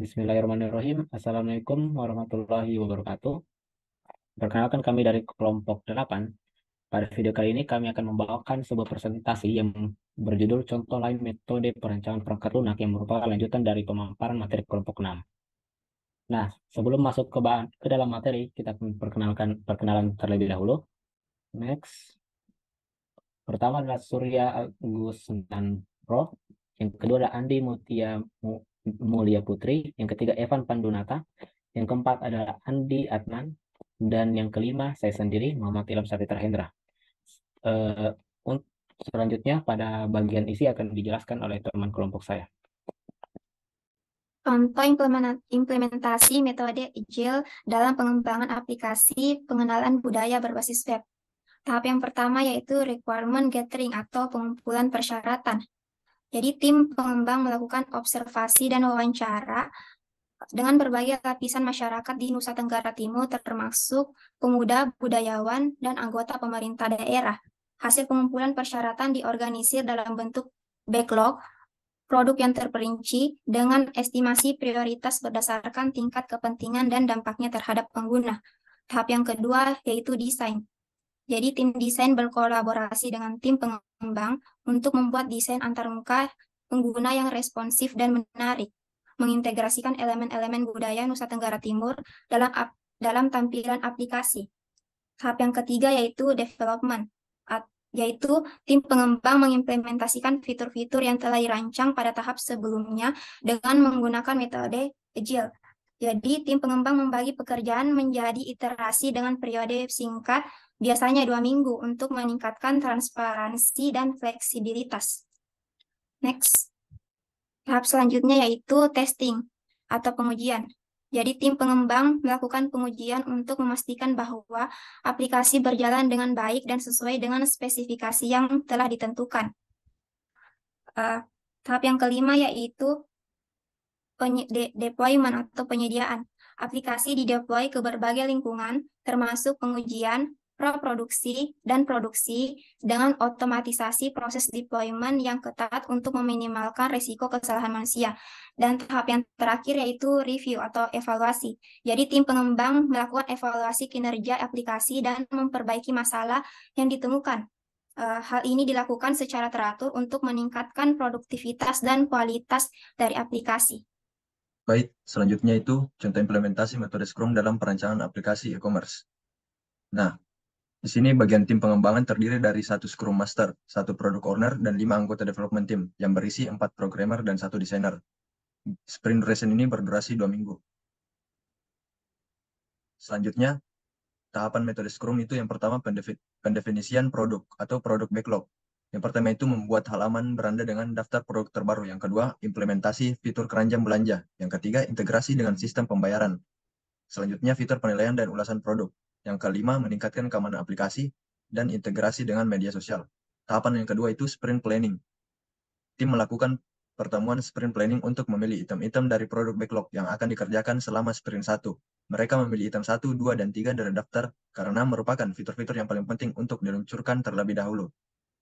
Bismillahirrahmanirrahim. Assalamualaikum warahmatullahi wabarakatuh. Perkenalkan kami dari kelompok 8. Pada video kali ini kami akan membawakan sebuah presentasi yang berjudul Contoh Lain Metode Perencanaan Perangkat Lunak yang merupakan lanjutan dari pemaparan materi kelompok 6. Nah, sebelum masuk ke dalam materi, kita akan perkenalan terlebih dahulu. Next. Pertama adalah Surya Agus Pro. Yang kedua adalah Andi Mulia Putri. Yang ketiga Evan Pandunata. Yang keempat adalah Andi Adnan. Dan yang kelima, saya sendiri, Muhammad Ilham Sapitra Hendra. Eh, Selanjutnya, pada bagian isi akan dijelaskan oleh teman kelompok saya. Contoh implementasi metode Agile dalam pengembangan aplikasi pengenalan budaya berbasis web. Tahap yang pertama yaitu requirement gathering atau pengumpulan persyaratan. Jadi tim pengembang melakukan observasi dan wawancara dengan berbagai lapisan masyarakat di Nusa Tenggara Timur termasuk pemuda, budayawan, dan anggota pemerintah daerah. Hasil pengumpulan persyaratan diorganisir dalam bentuk backlog, produk yang terperinci dengan estimasi prioritas berdasarkan tingkat kepentingan dan dampaknya terhadap pengguna. Tahap yang kedua yaitu desain. Jadi tim desain berkolaborasi dengan tim pengembang untuk membuat desain antarmuka pengguna yang responsif dan menarik, mengintegrasikan elemen-elemen budaya Nusa Tenggara Timur dalam tampilan aplikasi. Tahap yang ketiga yaitu development, yaitu tim pengembang mengimplementasikan fitur-fitur yang telah dirancang pada tahap sebelumnya dengan menggunakan metode Agile. Jadi, tim pengembang membagi pekerjaan menjadi iterasi dengan periode singkat, biasanya 2 minggu, untuk meningkatkan transparansi dan fleksibilitas. Next. Tahap selanjutnya yaitu testing atau pengujian. Jadi tim pengembang melakukan pengujian untuk memastikan bahwa aplikasi berjalan dengan baik dan sesuai dengan spesifikasi yang telah ditentukan. Tahap yang kelima yaitu deployment atau penyediaan. Aplikasi dideploy ke berbagai lingkungan, termasuk pengujian, praproduksi, dan produksi dengan otomatisasi proses deployment yang ketat untuk meminimalkan risiko kesalahan manusia. Dan tahap yang terakhir yaitu review atau evaluasi. Jadi tim pengembang melakukan evaluasi kinerja aplikasi dan memperbaiki masalah yang ditemukan. Hal ini dilakukan secara teratur untuk meningkatkan produktivitas dan kualitas dari aplikasi. Baik, selanjutnya itu contoh implementasi metode Scrum dalam perancangan aplikasi e-commerce. Nah, di sini bagian tim pengembangan terdiri dari 1 Scrum Master, 1 Product Owner, dan 5 anggota development team yang berisi 4 programmer dan 1 desainer. Sprint duration ini berdurasi 2 minggu. Selanjutnya, tahapan metode Scrum itu yang pertama pendefinisian produk atau produk backlog. Yang pertama itu membuat halaman beranda dengan daftar produk terbaru. Yang kedua, implementasi fitur keranjang belanja. Yang ketiga, integrasi dengan sistem pembayaran. Selanjutnya, fitur penilaian dan ulasan produk. Yang kelima, meningkatkan keamanan aplikasi dan integrasi dengan media sosial. Tahapan yang kedua itu sprint planning. Tim melakukan pertemuan sprint planning untuk memilih item-item dari produk backlog yang akan dikerjakan selama sprint 1. Mereka memilih item 1, 2, dan 3 dari daftar karena merupakan fitur-fitur yang paling penting untuk diluncurkan terlebih dahulu.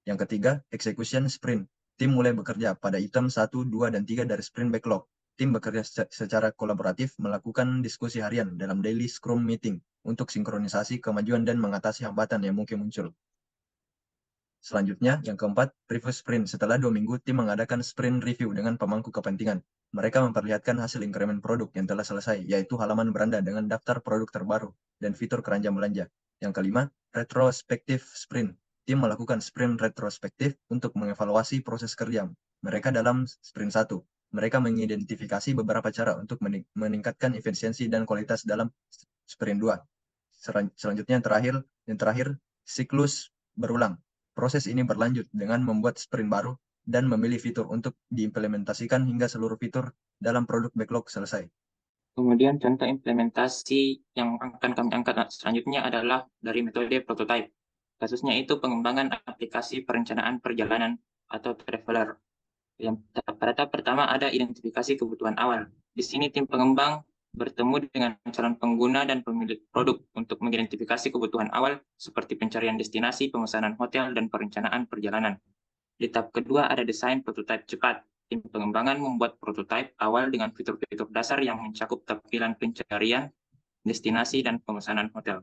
Yang ketiga, execution sprint. Tim mulai bekerja pada item 1, 2, dan 3 dari sprint backlog. Tim bekerja secara kolaboratif melakukan diskusi harian dalam daily Scrum meeting untuk sinkronisasi kemajuan dan mengatasi hambatan yang mungkin muncul. Selanjutnya, yang keempat, preview sprint. Setelah 2 minggu, tim mengadakan sprint review dengan pemangku kepentingan. Mereka memperlihatkan hasil increment produk yang telah selesai, yaitu halaman beranda dengan daftar produk terbaru dan fitur keranjang belanja. Yang kelima, retrospective sprint. Tim melakukan sprint retrospektif untuk mengevaluasi proses kerja mereka dalam sprint 1. Mereka mengidentifikasi beberapa cara untuk meningkatkan efisiensi dan kualitas dalam sprint 2. Selanjutnya yang terakhir, siklus berulang. Proses ini berlanjut dengan membuat sprint baru dan memilih fitur untuk diimplementasikan hingga seluruh fitur dalam produk backlog selesai. Kemudian contoh implementasi yang akan kami angkat selanjutnya adalah dari metode prototype. Kasusnya itu pengembangan aplikasi perencanaan perjalanan atau traveler. Pada tahap pertama ada identifikasi kebutuhan awal. Di sini tim pengembang bertemu dengan calon pengguna dan pemilik produk untuk mengidentifikasi kebutuhan awal seperti pencarian destinasi, pemesanan hotel, dan perencanaan perjalanan. Di tahap kedua ada desain prototipe cepat. tim pengembangan membuat prototipe awal dengan fitur-fitur dasar yang mencakup tampilan pencarian, destinasi, dan pemesanan hotel.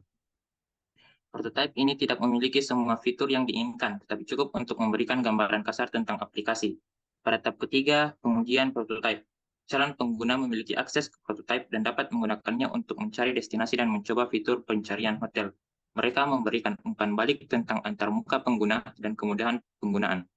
Prototipe ini tidak memiliki semua fitur yang diinginkan, tetapi cukup untuk memberikan gambaran kasar tentang aplikasi. Pada tahap ketiga, pengujian prototipe. Calon pengguna memiliki akses ke prototipe dan dapat menggunakannya untuk mencari destinasi dan mencoba fitur pencarian hotel. Mereka memberikan umpan balik tentang antarmuka pengguna dan kemudahan penggunaan.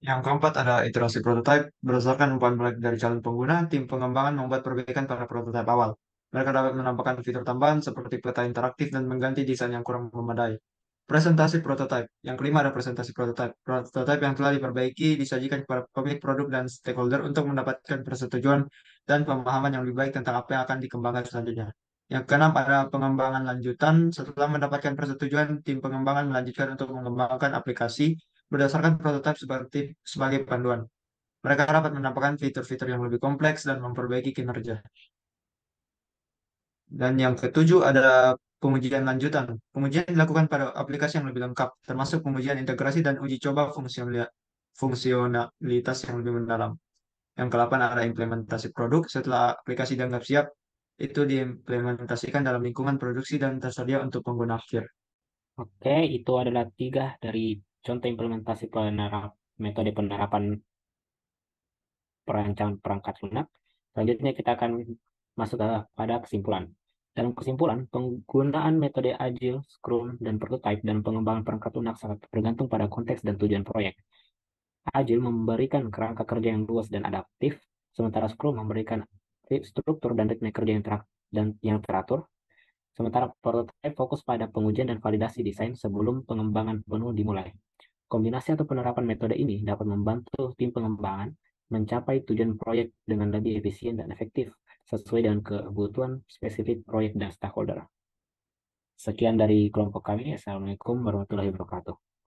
Yang keempat ada iterasi prototipe. Berdasarkan umpan balik dari calon pengguna, tim pengembangan membuat perbaikan pada prototipe awal. Mereka dapat menambahkan fitur tambahan seperti peta interaktif dan mengganti desain yang kurang memadai. Presentasi prototipe. Yang kelima ada presentasi prototipe. Prototipe yang telah diperbaiki disajikan kepada pemilik produk dan stakeholder untuk mendapatkan persetujuan dan pemahaman yang lebih baik tentang apa yang akan dikembangkan selanjutnya. Yang keenam ada pengembangan lanjutan. Setelah mendapatkan persetujuan, tim pengembangan melanjutkan untuk mengembangkan aplikasi berdasarkan prototipe sebagai panduan. Mereka dapat menambahkan fitur-fitur yang lebih kompleks dan memperbaiki kinerja. Dan yang ketujuh ada pengujian lanjutan. Pengujian dilakukan pada aplikasi yang lebih lengkap, termasuk pengujian integrasi dan uji coba fungsionalitas yang lebih mendalam. Yang ke-8 ada implementasi produk. Setelah aplikasi dianggap siap, itu diimplementasikan dalam lingkungan produksi dan tersedia untuk pengguna akhir. Oke, itu adalah 3 dari contoh implementasi metode penerapan perancangan perangkat lunak. Selanjutnya kita akan masuk pada kesimpulan. Dalam kesimpulan, penggunaan metode Agile, Scrum, dan Prototype dan pengembangan perangkat lunak sangat bergantung pada konteks dan tujuan proyek. Agile memberikan kerangka kerja yang luas dan adaptif, sementara Scrum memberikan struktur dan ritme kerja yang teratur. Sementara Prototype fokus pada pengujian dan validasi desain sebelum pengembangan penuh dimulai. Kombinasi atau penerapan metode ini dapat membantu tim pengembangan mencapai tujuan proyek dengan lebih efisien dan efektif sesuai dengan kebutuhan spesifik proyek dan stakeholder. Sekian dari kelompok kami. Assalamualaikum warahmatullahi wabarakatuh.